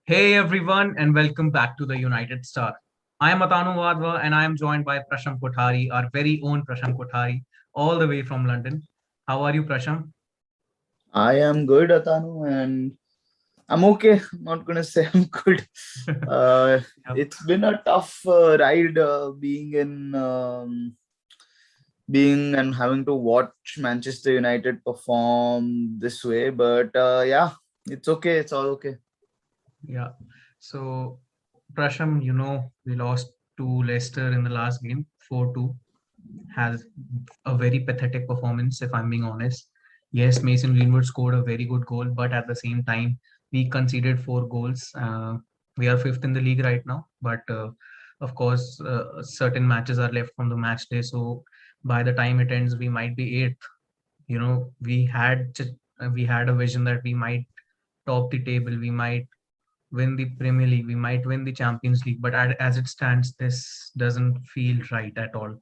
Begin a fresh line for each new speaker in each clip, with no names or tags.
Hey everyone, and welcome back to the United Star. I am Atanu Wadhwa, and I am joined by Prasham Kothari, our very own Prasham Kothari, all the way from London. How are you, Prasham?
I am good, Atanu, and I'm okay. I'm not gonna say I'm good. Uh,
Yep.
it's been a tough ride being and having to watch Manchester United perform this way. But yeah, it's okay. It's all okay.
Yeah. So, Prasham, we lost to Leicester in the last game, 4-2. Has a very pathetic performance, if I'm being honest. Yes, Mason Greenwood scored a very good goal, but at the same time, we conceded 4 goals. We are fifth in the league right now, but of course, certain matches are left from the match day. So by the time it ends, we might be eighth. We had a vision that we might top the table, we might win the Premier League, we might win the Champions League, but as it stands, this doesn't feel right at all.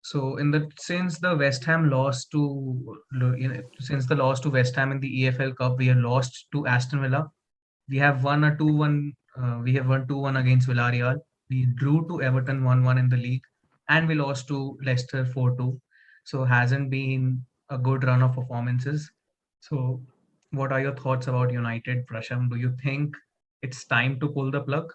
So in the since the West Ham lost to since the loss to West Ham in the EFL Cup, we have lost to Aston Villa. We have won a 2-1. We have won 2-1 against Villarreal. We drew to Everton 1-1 in the league, and we lost to Leicester 4-2. So hasn't been a good run of performances. So what are your thoughts about United, Prasham? Do you think it's time to pull the plug?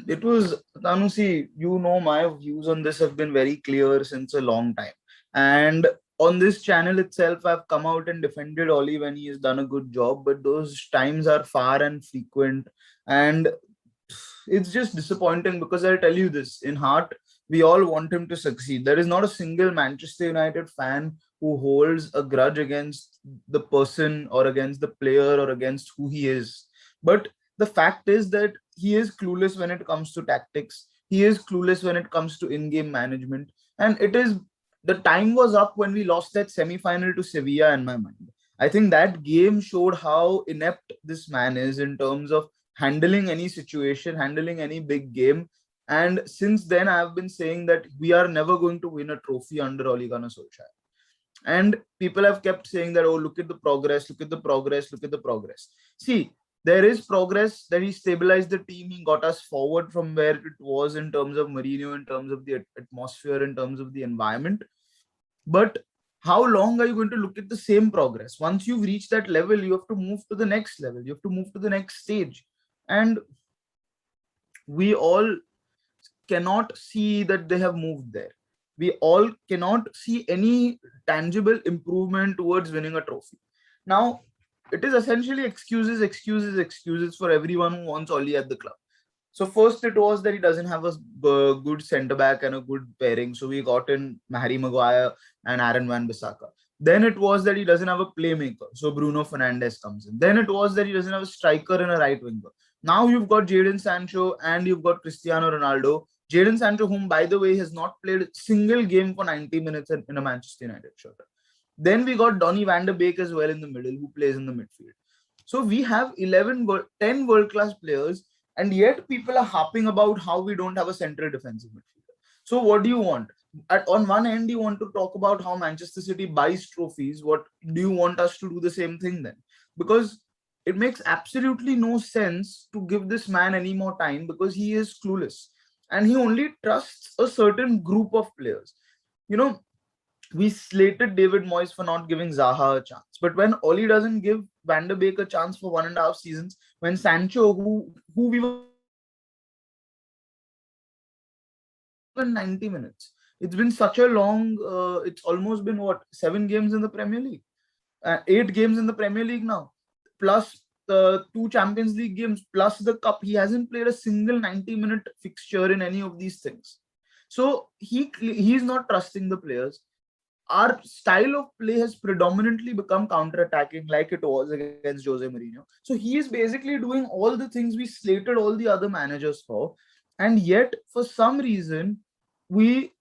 It was Atanu. See, my views on this have been very clear since a long time, and on this channel itself, I've come out and defended Oli when he has done a good job, but those times are far and frequent, and it's just disappointing because I'll tell you this in heart, we all want him to succeed. There is not a single Manchester United fan who holds a grudge against the person or against the player or against who he is. But the fact is that he is clueless when it comes to tactics, he is clueless when it comes to in game management. And it is the time was up when we lost that semi final to Sevilla in my mind. I think that game showed how inept this man is in terms of handling any situation, handling any big game. And since then, I've been saying that we are never going to win a trophy under Ole Gunnar Solskjaer. And people have kept saying that, oh, look at the progress, look at the progress, look at the progress. See, there is progress that he stabilized the team. He got us forward from where it was in terms of Mourinho, in terms of the atmosphere, in terms of the environment. But how long are you going to look at the same progress? Once you've reached that level, you have to move to the next level. You have to move to the next stage. And we all cannot see that they have moved there. We all cannot see any tangible improvement towards winning a trophy. Now, it is essentially excuses, excuses, excuses for everyone who wants Oli at the club. So first it was that he doesn't have a good centre back and a good pairing. So we got in Harry Maguire and Aaron Wan-Bissaka. Then it was that he doesn't have a playmaker. So Bruno Fernandes comes in. Then it was that he doesn't have a striker and a right winger. Now you've got Jadon Sancho and you've got Cristiano Ronaldo. Jadon Sancho, whom by the way has not played a single game for 90 minutes in a Manchester United shirt. Then we got Donny van der Beek as well in the middle, who plays in the midfield. So we have 10 world-class players, and yet people are harping about how we don't have a central defensive midfielder. So what do you want? On one end, you want to talk about how Manchester City buys trophies. What do you want us to do the same thing then? Because it makes absolutely no sense to give this man any more time because he is clueless and he only trusts a certain group of players. You know, we slated David Moyes for not giving Zaha a chance. But when Oli doesn't give Van der Beek a chance for 1.5 seasons, when Sancho, who we were expecting to play 90 minutes, it's been such a long. It's almost been what 7 games in the Premier League, 8 games in the Premier League now, plus the 2 Champions League games, plus the cup. He hasn't played a single 90-minute fixture in any of these things. So he's not trusting the players. Our style of play has predominantly become counter-attacking like it was against Jose Mourinho. So he is basically doing all the things we slated all the other managers for. And yet, for some reason, we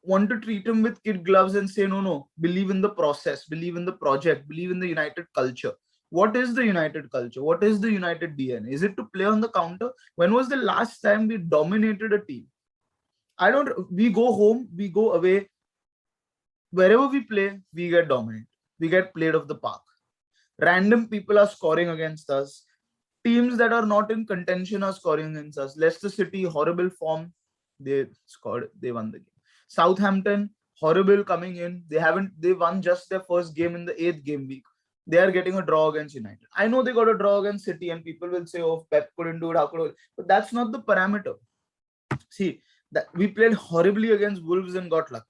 want to treat him with kid gloves and say, no, no, believe in the process, believe in the project, believe in the United culture. What is the United culture? What is the United DNA? Is it to play on the counter? When was the last time we dominated a team? I don't, we go home, we go away, wherever we play, we get dominant. We get played off the park. Random people are scoring against us. teams that are not in contention are scoring against us. Leicester City, horrible form. They scored, they won the game. Southampton, horrible coming in. They won just their first game in the 8th game week. They are getting a draw against United. I know they got a draw against City, and people will say, oh, Pep couldn't do it, how could it? But that's not the parameter. See, that we played horribly against Wolves and got lucky.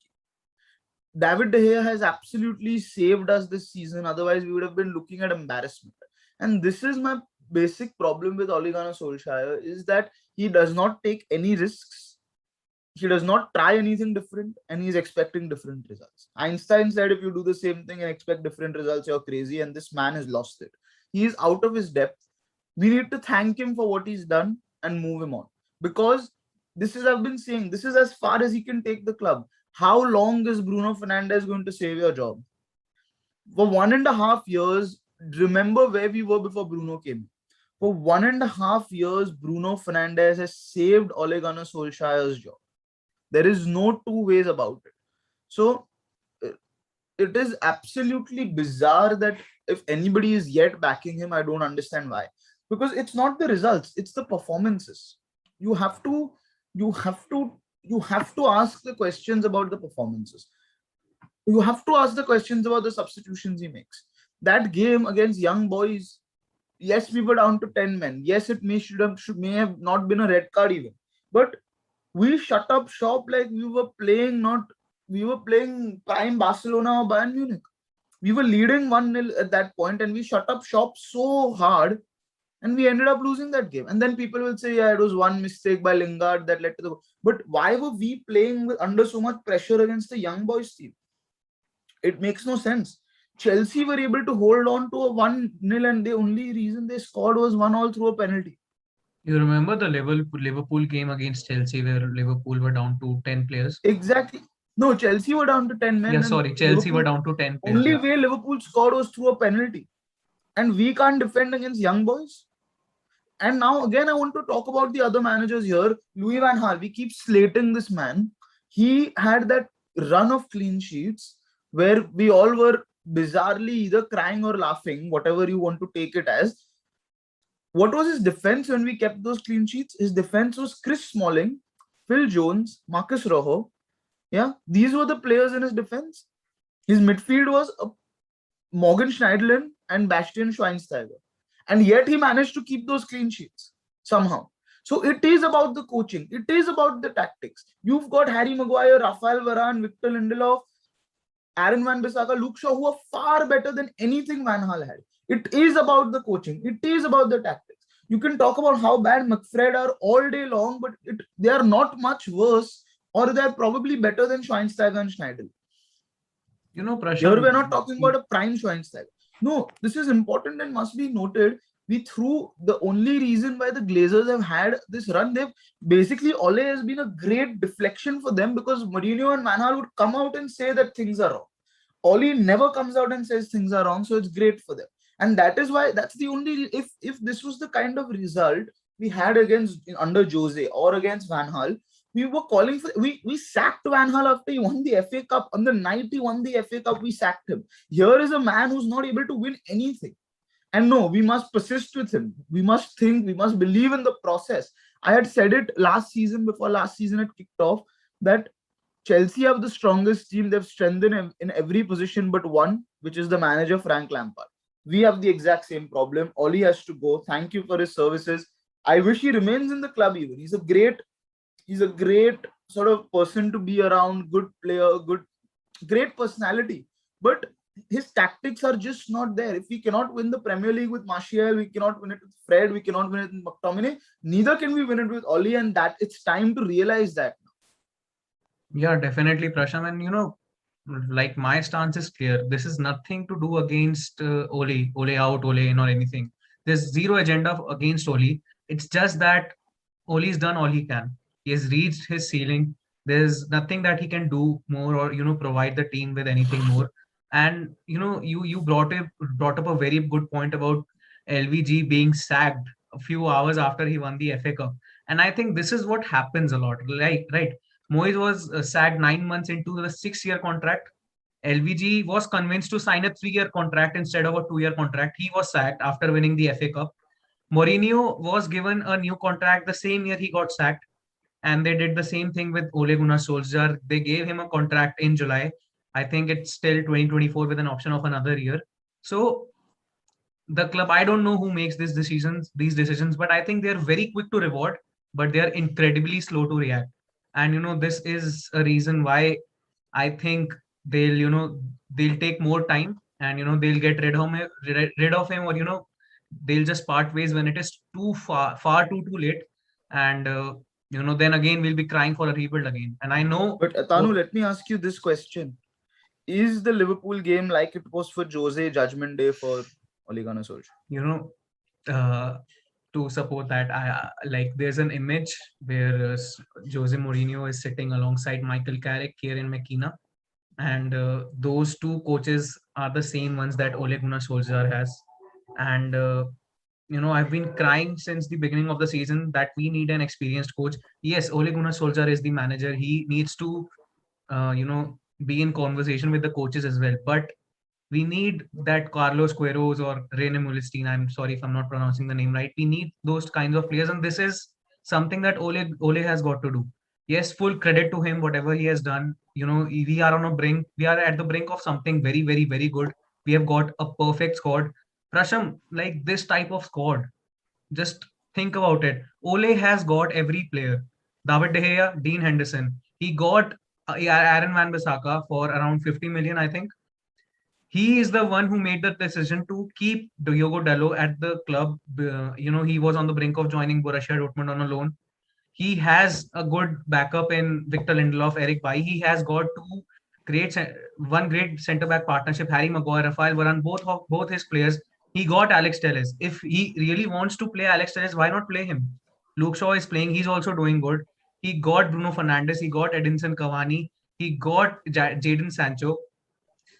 David De Gea has absolutely saved us this season. Otherwise, we would have been looking at embarrassment. And this is my basic problem with Ole Gunnar Solskjaer, is that he does not take any risks. He does not try anything different, and he's expecting different results. Einstein said, if you do the same thing and expect different results, you're crazy. And this man has lost it. He is out of his depth. We need to thank him for what he's done and move him on. Because this is, I've been saying, this is as far as he can take the club. How long is Bruno Fernandes going to save your job? For 1.5 years, remember where we were before Bruno came. For 1.5 years, Bruno Fernandes has saved Ole Gunnar Solskjaer's job. There is no two ways about it. So it is absolutely bizarre that if anybody is yet backing him, I don't understand why. Because it's not the results, it's the performances. You have to ask the questions about the performances. You have to ask the questions about the substitutions he makes. That game against Young Boys, yes, we were down to 10 men. Yes, it may have not been a red card even. But we shut up shop like we were playing prime Barcelona or Bayern Munich. We were leading 1-0 at that point, and we shut up shop so hard, and we ended up losing that game. And then people will say, yeah, it was one mistake by Lingard that led to the... But why were we playing under so much pressure against the Young Boys team? It makes no sense. Chelsea were able to hold on to a 1-0, and the only reason they scored was 1-1 through a penalty.
You remember the Liverpool game against Chelsea where Liverpool were down to 10 players?
Exactly. No, Chelsea were down to 10 men.
Yeah, sorry, Chelsea were down to 10 players.
Only way Liverpool scored was through a penalty. And we can't defend against Young Boys. And now again, I want to talk about the other managers here. Louis van Gaal, we keep slating this man. He had that run of clean sheets where we all were bizarrely either crying or laughing, whatever you want to take it as. What was his defense when we kept those clean sheets? His defense was Chris Smalling, Phil Jones, Marcus Rojo. Yeah, these were the players in his defense. His midfield was Morgan Schneiderlin and Bastian Schweinsteiger. And yet he managed to keep those clean sheets somehow. So it is about the coaching. It is about the tactics. You've got Harry Maguire, Rafael Varane, Victor Lindelof, Aaron Wan-Bissaka, Luke Shaw, who are far better than anything Van Gaal had. It is about the coaching. It is about the tactics. You can talk about how bad McFred are all day long, but they are not much worse, or they're probably better than Schweinsteiger and Schneiderlin.
You know, Prashant,
here we're not talking about a prime Schweinsteiger. No, this is important and must be noted. The only reason why the Glazers have had this run, basically Ole has been a great deflection for them, because Mourinho and Van Gaal would come out and say that things are wrong. Ole never comes out and says things are wrong, so it's great for them. And that is why, that's the only, if this was the kind of result we had under Jose or against Van Gaal, we were calling for, we sacked Van Gaal after he won the FA Cup. On the night he won the FA Cup, we sacked him. Here is a man who's not able to win anything. And no, we must persist with him. We must think, we must believe in the process. I had said it before last season it kicked off, that Chelsea have the strongest team. They've strengthened in every position but one, which is the manager, Frank Lampard. We have the exact same problem. Ole has to go. Thank you for his services. I wish he remains in the club even. He's a great sort of person to be around, good player, great personality. But his tactics are just not there. If we cannot win the Premier League with Martial, we cannot win it with Fred, we cannot win it with McTominay, neither can we win it with Ole, and that it's time to realize that.
Yeah, definitely, Prashant. And you know, like my stance is clear. This is nothing to do against Ole out, Ole in, or anything. There's zero agenda against Ole. It's just that Ole's done all he can. He has reached his ceiling. There's nothing that he can do more, or provide the team with anything more. And you brought up a very good point about LVG being sacked a few hours after he won the FA Cup. And I think this is what happens a lot. Right. Moyes was sacked 9 months into the 6-year contract. LVG was convinced to sign a 3-year contract instead of a 2-year contract. He was sacked after winning the FA Cup. Mourinho was given a new contract the same year he got sacked, and they did the same thing with Ole Gunnar Solskjaer. They gave him a contract in July. I think it's still 2024 with an option of another year. So the club, I don't know who makes these decisions, but I think they're very quick to reward, but they're incredibly slow to react. And this is a reason why I think they'll take more time, and they'll get rid of him, or they'll just part ways when it is too far too late. And then again we'll be crying for a rebuild again. And I know.
But Tanu, let me ask you this question. Is the Liverpool game like it was for Jose, Judgment Day for Ole Gunnar Solskjaer?
Uh, to support that, I like there's an image where Jose Mourinho is sitting alongside Michael Carrick, Kieran McKenna, and those two coaches are the same ones that Ole Gunnar Solskjaer has. And I've been crying since the beginning of the season that we need an experienced coach. Yes, Ole Gunnar Solskjaer is the manager. He needs to, be in conversation with the coaches as well. But we need that Carlos Queiroz or Rene Molestein. I'm sorry if I'm not pronouncing the name right. We need those kinds of players, and this is something that Ole has got to do. Yes, full credit to him, whatever he has done. We are on a brink. We are at the brink of something very, very, very good. We have got a perfect squad. Prasham, like this type of squad, just think about it. Ole has got every player. David De Gea, Dean Henderson. He got Aaron Wan-Bissaka for around 50 million, I think. He is the one who made the decision to keep Diogo Dalot at the club. He was on the brink of joining Borussia Dortmund on a loan. He has a good backup in Victor Lindelof, Eric Bailly. He has got one great centre back partnership, Harry Maguire, Rafael Varane, both his players. He got Alex Telles. If he really wants to play Alex Telles, why not play him? Luke Shaw is playing. He's also doing good. He got Bruno Fernandes. He got Edinson Cavani. He got Jadon Sancho.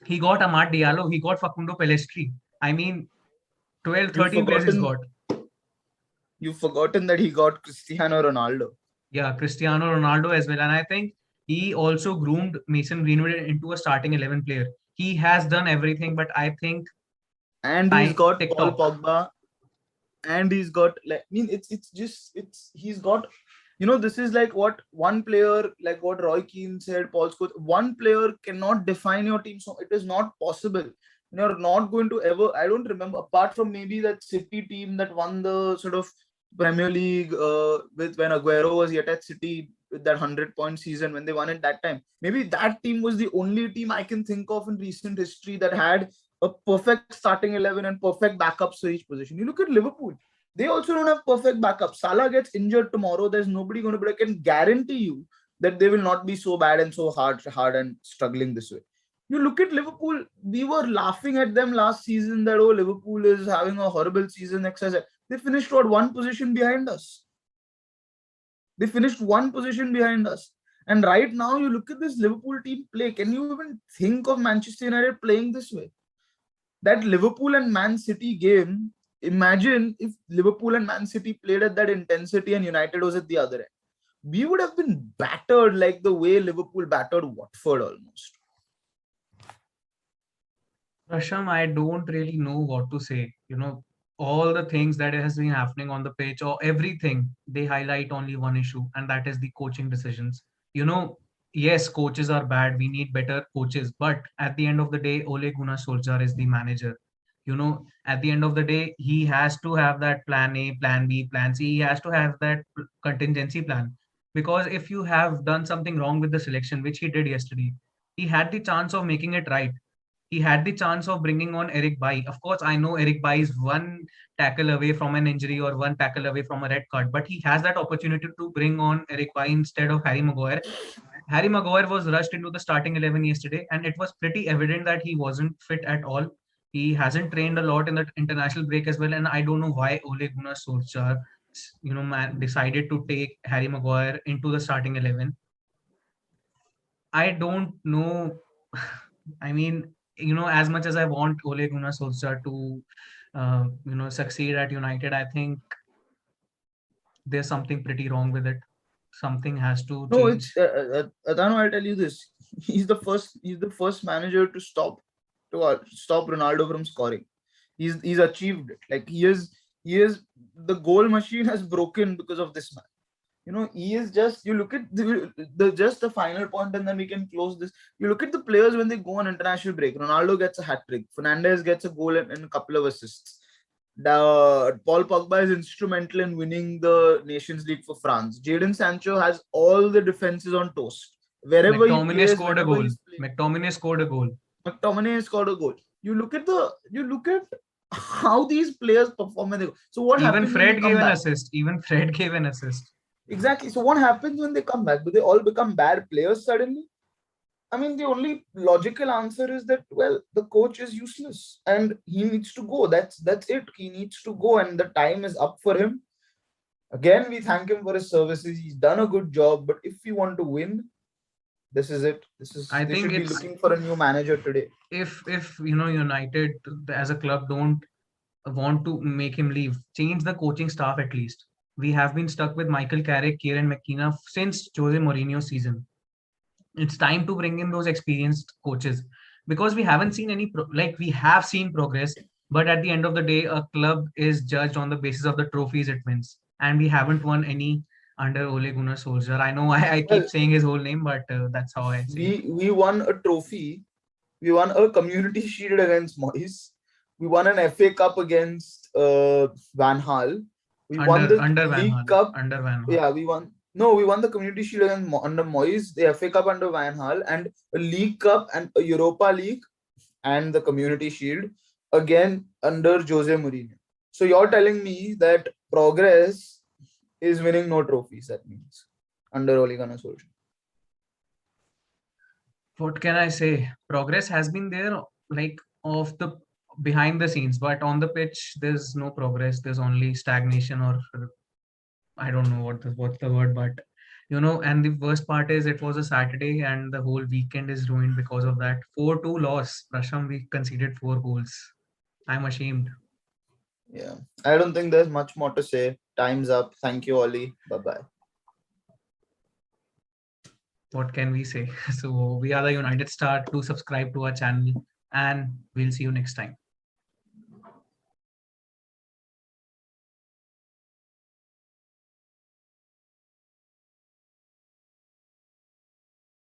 He got Amad Diallo. He got Facundo Pellistri. I mean, 12,
You've
13 players he's got.
You've forgotten that he got Cristiano Ronaldo.
Yeah, Cristiano Ronaldo as well. And I think he also groomed Mason Greenwood into a starting 11 player. He has done everything, but I think.
And he's got Paul Pogba. And he's got, he's got, this is like what one player, like what Roy Keane said, Paul Scholes, one player cannot define your team. So it is not possible. You're not going to ever, I don't remember, apart from maybe that City team that won the sort of Premier League with when Aguero was yet at City with that 100-point season when they won it that time. Maybe that team was the only team I can think of in recent history that had a perfect starting 11 and perfect backups for each position. You look at Liverpool, they also don't have perfect backups. Salah gets injured tomorrow, there's nobody going to, but I can guarantee you that they will not be so bad and so hard and struggling this way. You look at Liverpool, we were laughing at them last season that, oh, Liverpool is having a horrible season, etc. They finished one position behind us. They finished one position behind us. And right now, you look at this Liverpool team play. Can you even think of Manchester United playing this way? That Liverpool and Man City game, imagine if Liverpool and Man City played at that intensity and United was at the other end. We would have been battered like the way Liverpool battered Watford almost.
Prasham, I don't really know what to say. All the things that has been happening on the pitch or everything, they highlight only one issue, and that is the coaching decisions. Yes, coaches are bad. We need better coaches. But at the end of the day, Ole Gunnar Solskjaer is the manager. At the end of the day, he has to have that plan A, plan B, plan C. He has to have that contingency plan. Because if you have done something wrong with the selection, which he did yesterday, he had the chance of making it right. He had the chance of bringing on Eric Bailly. Of course, I know Eric Bailly is one tackle away from an injury or one tackle away from a red card, but he has that opportunity to bring on Eric Bailly instead of Harry Maguire. Harry Maguire was rushed into the starting 11 yesterday, and it was pretty evident that he wasn't fit at all. He hasn't trained a lot in the international break as well, and I don't know why Ole Gunnar Solskjaer, decided to take Harry Maguire into the starting 11. I don't know. I mean, as much as I want Ole Gunnar Solskjaer to, succeed at United, I think there's something pretty wrong with it. Something has to
No,
change.
it's Adano, I'll tell you this. He's the first manager to stop Ronaldo from scoring. He's achieved it. Like he is The goal machine has broken because of this man. He is just, you look at just the final point and then we can close this. You look at the players when they go on international break. Ronaldo gets a hat trick. Fernandes gets a goal and a couple of assists. Paul Pogba is instrumental in winning the Nations League for France. Jadon Sancho has all the defenses on toast. Wherever he
McTominay
plays,
scored a
whenever
goal.
he's playing,
McTominay scored a goal.
McTominay scored a goal. You look at how these players perform when they go. So what
Even
happens when they
Fred gave
come
an
back?
assist. Even Fred gave an assist.
Exactly. So what happens when they come back? Do they all become bad players suddenly? I mean, the only logical answer is that, well, the coach is useless and he needs to go. That's it. He needs to go, and the time is up for him. Again, we thank him for his services. He's done a good job, but if we want to win, this is it.
I
They
think
should be
it's,
looking for a new manager today.
if United as a club don't want to make him leave, change the coaching staff at least. We have been stuck with Michael Carrick, Kieran McKenna since Jose Mourinho season. It's time to bring in those experienced coaches, because we haven't seen any like, we have seen progress, but at the end of the day, a club is judged on the basis of the trophies it wins, and we haven't won any under Ole Gunnar Solskjaer. I know I keep
Well,
saying his whole name, but that's how I say it.
we won a trophy. We won a community shield against Moyes. We won an FA Cup against Van Hal. We won the
Under Van
League
Hal,
Cup.
under Van Hal.
Yeah, we won. No, we won the Community Shield against under Moyes, the FA Cup under Van Hal, and a League Cup and a Europa League and the Community Shield again under Jose Mourinho. So you're telling me that progress is winning no trophies? That means under Ole Gunnar Solskjaer.
What can I say? Progress has been there, like, of the behind the scenes, but on the pitch, there's no progress. There's only stagnation, or I don't know what's the word, but and the worst part is it was a Saturday and the whole weekend is ruined because of that 4-2 loss. Prasham, we conceded 4 goals. I'm ashamed.
Yeah, I don't think there's much more to say. Time's up. Thank you, Oli. Bye bye.
What can we say? So we are the United Star. Do subscribe to our channel, and we'll see you next time.